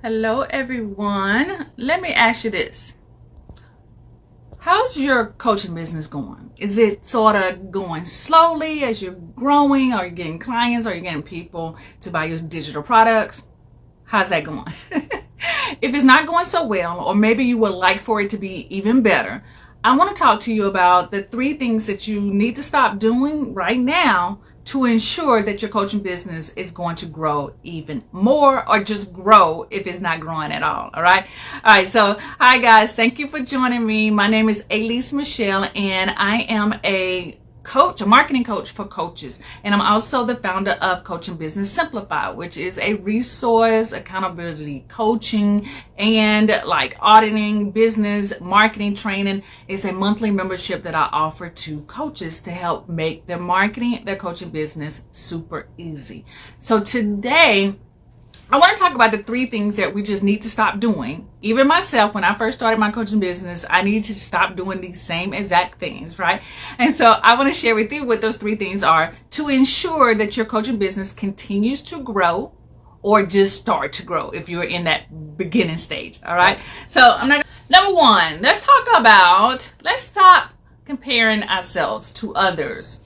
Hello, everyone. Let me ask you this. How's your coaching business going? Is it sort of going slowly as you're growing? Are you getting clients? Are you getting people to buy your digital products? How's that going? If it's not going so well, or maybe you would like for it to be even better, I want to talk to you about the 3 things that you need to stop doing right now to ensure that your coaching business is going to grow even more, or just grow if it's not growing at all. All right. So hi guys. Thank you for joining me. My name is Elise Michelle and I am a marketing coach for coaches. And I'm also the founder of Coaching Business Simplified, which is a resource, accountability coaching, and like auditing, business, marketing training. It's a monthly membership that I offer to coaches to help make their marketing, their coaching business super easy. So today, I want to talk about the 3 things that we just need to stop doing. Even myself, when I first started my coaching business, I needed to stop doing these same exact things, right? And so I want to share with you what those 3 things are to ensure that your coaching business continues to grow or just start to grow if you're in that beginning stage, all right? So number 1, let's stop comparing ourselves to others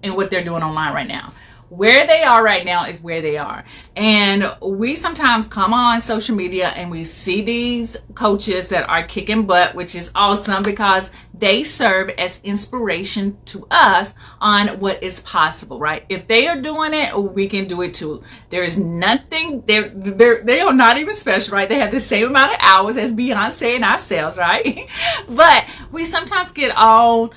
and what they're doing online right now. Where they are right now is where they are. And we sometimes come on social media and we see these coaches that are kicking butt, which is awesome because they serve as inspiration to us on what is possible, right? If they are doing it, we can do it too. There is nothing, they are not even special, right? They have the same amount of hours as Beyonce and ourselves, right? But we sometimes get all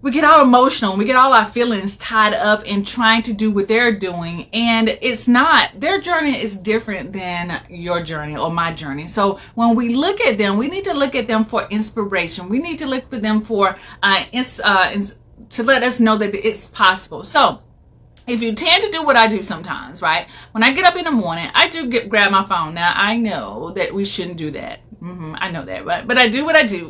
emotional, we get all our feelings tied up in trying to do what they're doing, and it's not. Their journey is different than your journey or my journey. So when we look at them, we need to look at them for inspiration. We need to look for them for to let us know that it's possible. So if you tend to do what I do sometimes, right? When I get up in the morning, I do grab my phone. Now, I know that we shouldn't do that. I know that, right? But I do what I do.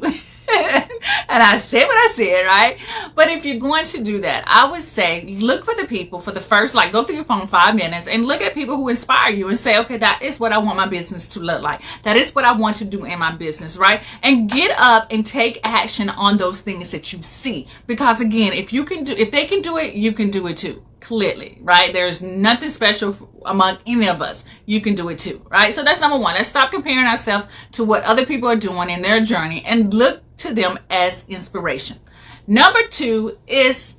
And I said what I said, right? But if you're going to do that, I would say look for the people for the first, go through your phone 5 minutes and look at people who inspire you and say, okay, that is what I want my business to look like. That is what I want to do in my business, right? And get up and take action on those things that you see. Because again, if they can do it, you can do it too. Clearly, right? There's nothing special among any of us. You can do it too, right? So that's number 1. Let's stop comparing ourselves to what other people are doing in their journey and look to them as inspiration. Number 2 is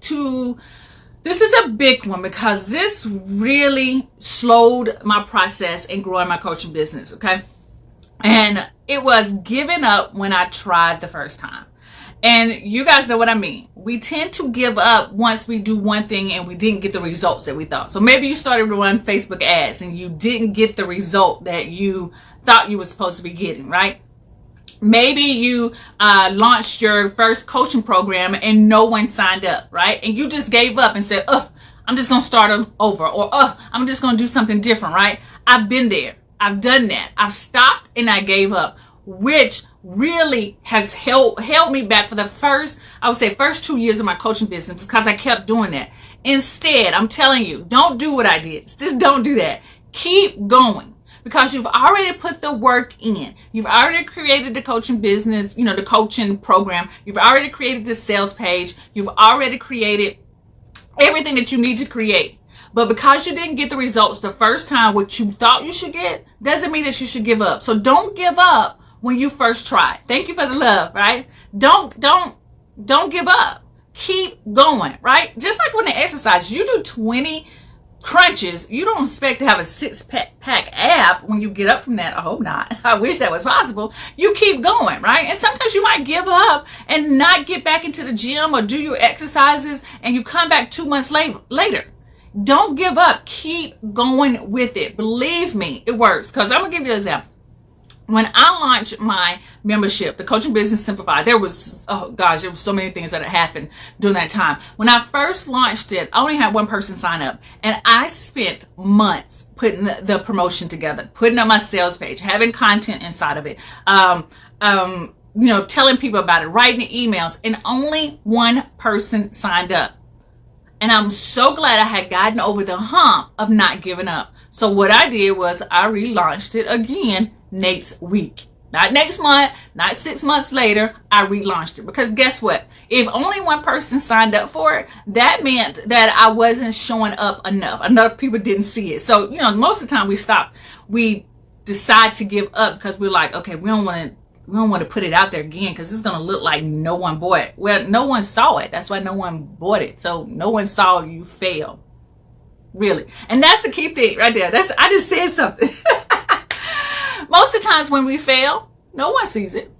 this is a big one because this really slowed my process in growing my coaching business, okay? And it was giving up when I tried the first time. And you guys know what I mean. We tend to give up once we do one thing and we didn't get the results that we thought. So maybe you started to run Facebook ads and you didn't get the result that you thought you were supposed to be getting, right? Maybe you launched your first coaching program and no one signed up, right? And you just gave up and said, I'm just going to start over, or I'm just going to do something different, right? I've been there. I've done that. I've stopped and I gave up, which really has held me back for the first 2 years of my coaching business because I kept doing that. Instead, I'm telling you, don't do what I did. Just don't do that. Keep going because you've already put the work in. You've already created the coaching business, the coaching program. You've already created the sales page. You've already created everything that you need to create. But because you didn't get the results the first time, what you thought you should get, doesn't mean that you should give up. So don't give up when you first try. Thank you for the love, right? Don't give up. Keep going, right? Just like when you exercise, you do 20 crunches. You don't expect to have a 6-pack ab when you get up from that. I hope not. I wish that was possible. You keep going, right? And sometimes you might give up and not get back into the gym or do your exercises and you come back 2 months later. Don't give up. Keep going with it. Believe me, it works. Because I'm going to give you an example. When I launched my membership, the Coaching Business Simplified, there was so many things that had happened during that time. When I first launched it, I only had 1 person sign up. And I spent months putting the promotion together, putting up my sales page, having content inside of it, telling people about it, writing emails, and only 1 person signed up. And I'm so glad I had gotten over the hump of not giving up. So what I did was I relaunched it again next week. Not next month, not 6 months later, I relaunched it. Because guess what? If only one person signed up for it, that meant that I wasn't showing up enough. Enough people didn't see it. So, most of the time we decide to give up because we're like, okay, we don't want to put it out there again because it's going to look like no one bought it. Well, no one saw it. That's why no one bought it. So no one saw you fail. Really. And that's the key thing right there. I just said something. Most of the times when we fail, no one sees it.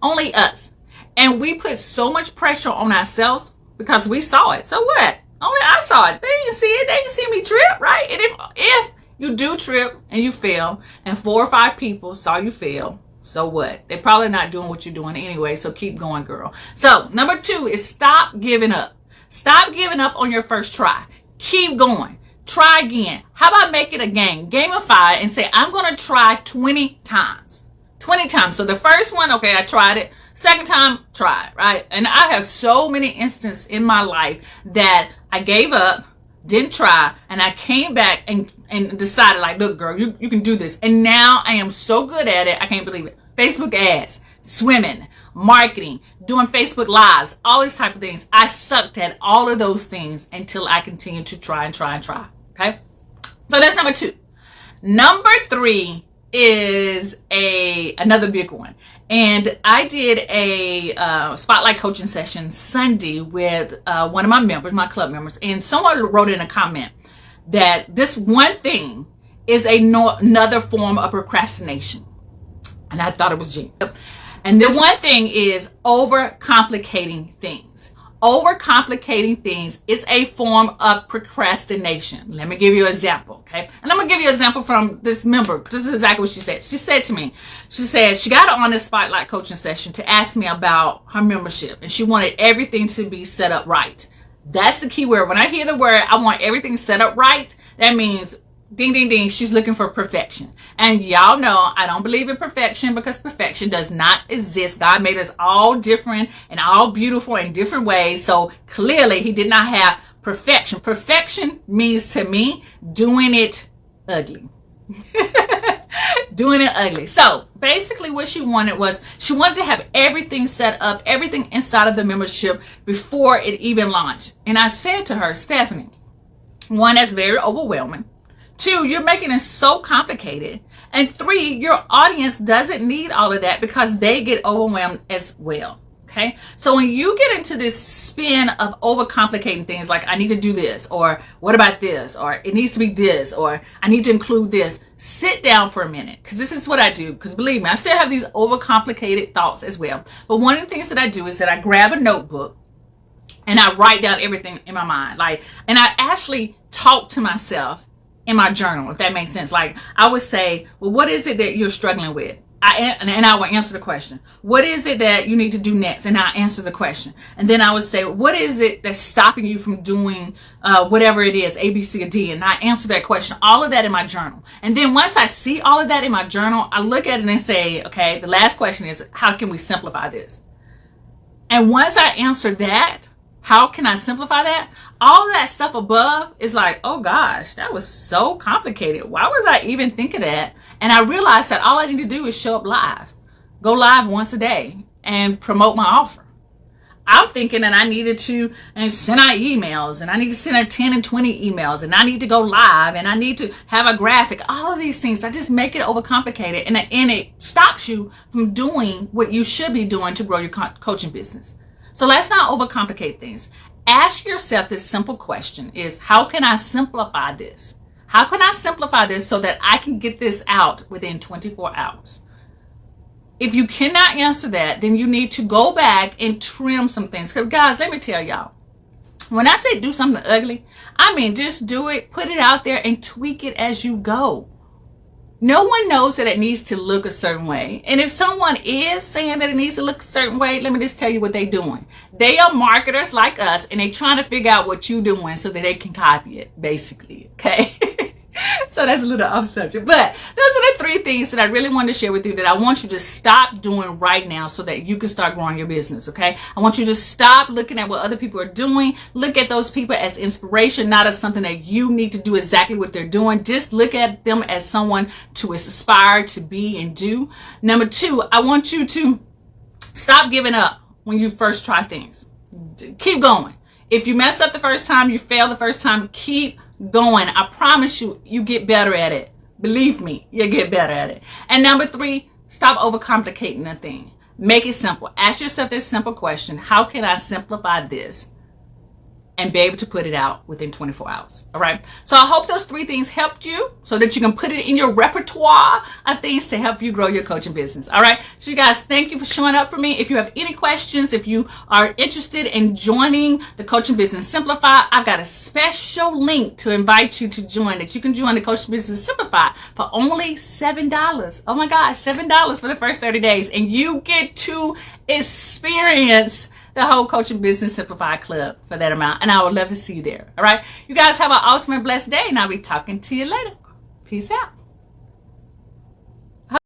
Only us. And we put so much pressure on ourselves because we saw it. So what? Only I saw it. They didn't see it. They didn't see me trip, right? And if you do trip and you fail and 4 or 5 people saw you fail, so what? They're probably not doing what you're doing anyway. So keep going, girl. So number 2 is stop giving up. Stop giving up on your first try. Keep going. Try again. How about make it a game? Gamify and say, I'm going to try 20 times. 20 times. So the first one, okay, I tried it. Second time, try it, right? And I have so many instances in my life that I gave up, didn't try, and I came back and decided, like, look, girl, you can do this. And now I am so good at it. I can't believe it. Facebook ads, swimming, marketing, doing Facebook lives, all these type of things. I sucked at all of those things until I continued to try and try and try. Okay. So that's number 2. Number 3 is another big one. And I did a spotlight coaching session Sunday with one of my members, my club members. And someone wrote in a comment that this one thing is another form of procrastination. And I thought it was genius. And the one thing is overcomplicating things. Overcomplicating things is a form of procrastination. Let me give you an example, okay? And I'm going to give you an example from this member. This is exactly what she said. She said to me, she said she got on this spotlight coaching session to ask me about her membership. And she wanted everything to be set up right. That's the key word. When I hear the word, I want everything set up right, that means ding, ding, ding, she's looking for perfection. And y'all know I don't believe in perfection because perfection does not exist. God made us all different and all beautiful in different ways. So clearly he did not have perfection. Perfection means to me doing it ugly. Doing it ugly. So basically what she wanted was she wanted to have everything set up, everything inside of the membership before it even launched. And I said to her, Stephanie, one, that's very overwhelming. 2, you're making it so complicated. And 3, your audience doesn't need all of that because they get overwhelmed as well. Okay. So when you get into this spin of overcomplicating things like I need to do this, or what about this, or it needs to be this, or I need to include this, sit down for a minute. Because this is what I do. Because believe me, I still have these overcomplicated thoughts as well. But one of the things that I do is that I grab a notebook and I write down everything in my mind. And I actually talk to myself in my journal, if that makes sense. Like I would say, well, what is it that you're struggling with? And I will answer the question. What is it that you need to do next? And I'll answer the question. And then I would say, what is it that's stopping you from doing whatever it is, A, B, C, or D? And I answer that question, all of that in my journal. And then once I see all of that in my journal, I look at it and say, okay, the last question is, how can we simplify this? And once I answer that, how can I simplify that? All of that stuff above is like, oh gosh, that was so complicated. Why was I even thinking that? And I realized that all I need to do is show up live. Go live once a day and promote my offer. I'm thinking that I needed to send out emails, and I need to send out 10 and 20 emails, and I need to go live, and I need to have a graphic. All of these things, I just make it overcomplicated, and it stops you from doing what you should be doing to grow your coaching business. So let's not overcomplicate things. Ask yourself this simple question is, how can I simplify this? How can I simplify this so that I can get this out within 24 hours? If you cannot answer that, then you need to go back and trim some things. Because guys, let me tell y'all, when I say do something ugly, I mean just do it, put it out there, and tweak it as you go. No one knows that it needs to look a certain way. And if someone is saying that it needs to look a certain way, let me just tell you what they're doing. They are marketers like us, and they're trying to figure out what you're doing so that they can copy it, basically. Okay? So that's a little off subject. But those are the 3 things that I really wanted to share with you that I want you to stop doing right now so that you can start growing your business, okay? I want you to stop looking at what other people are doing. Look at those people as inspiration, not as something that you need to do exactly what they're doing. Just look at them as someone to aspire to be and do. Number 2, I want you to stop giving up when you first try things. Keep going. If you mess up the first time, you fail the first time, keep going. I promise you, you get better at it. Believe me, you get better at it. And number 3, stop overcomplicating a thing. Make it simple. Ask yourself this simple question: how can I simplify this and be able to put it out within 24 hours? All right. So I hope those 3 things helped you so that you can put it in your repertoire of things to help you grow your coaching business. All right. So you guys, thank you for showing up for me. If you have any questions, if you are interested in joining the Coaching Business Simplified, I've got a special link to invite you to join, that you can join the Coaching Business Simplified for only $7. Oh my gosh, $7 for the first 30 days. And you get to experience the whole Coaching Business Simplified Club for that amount. And I would love to see you there. All right. You guys have an awesome and blessed day. And I'll be talking to you later. Peace out.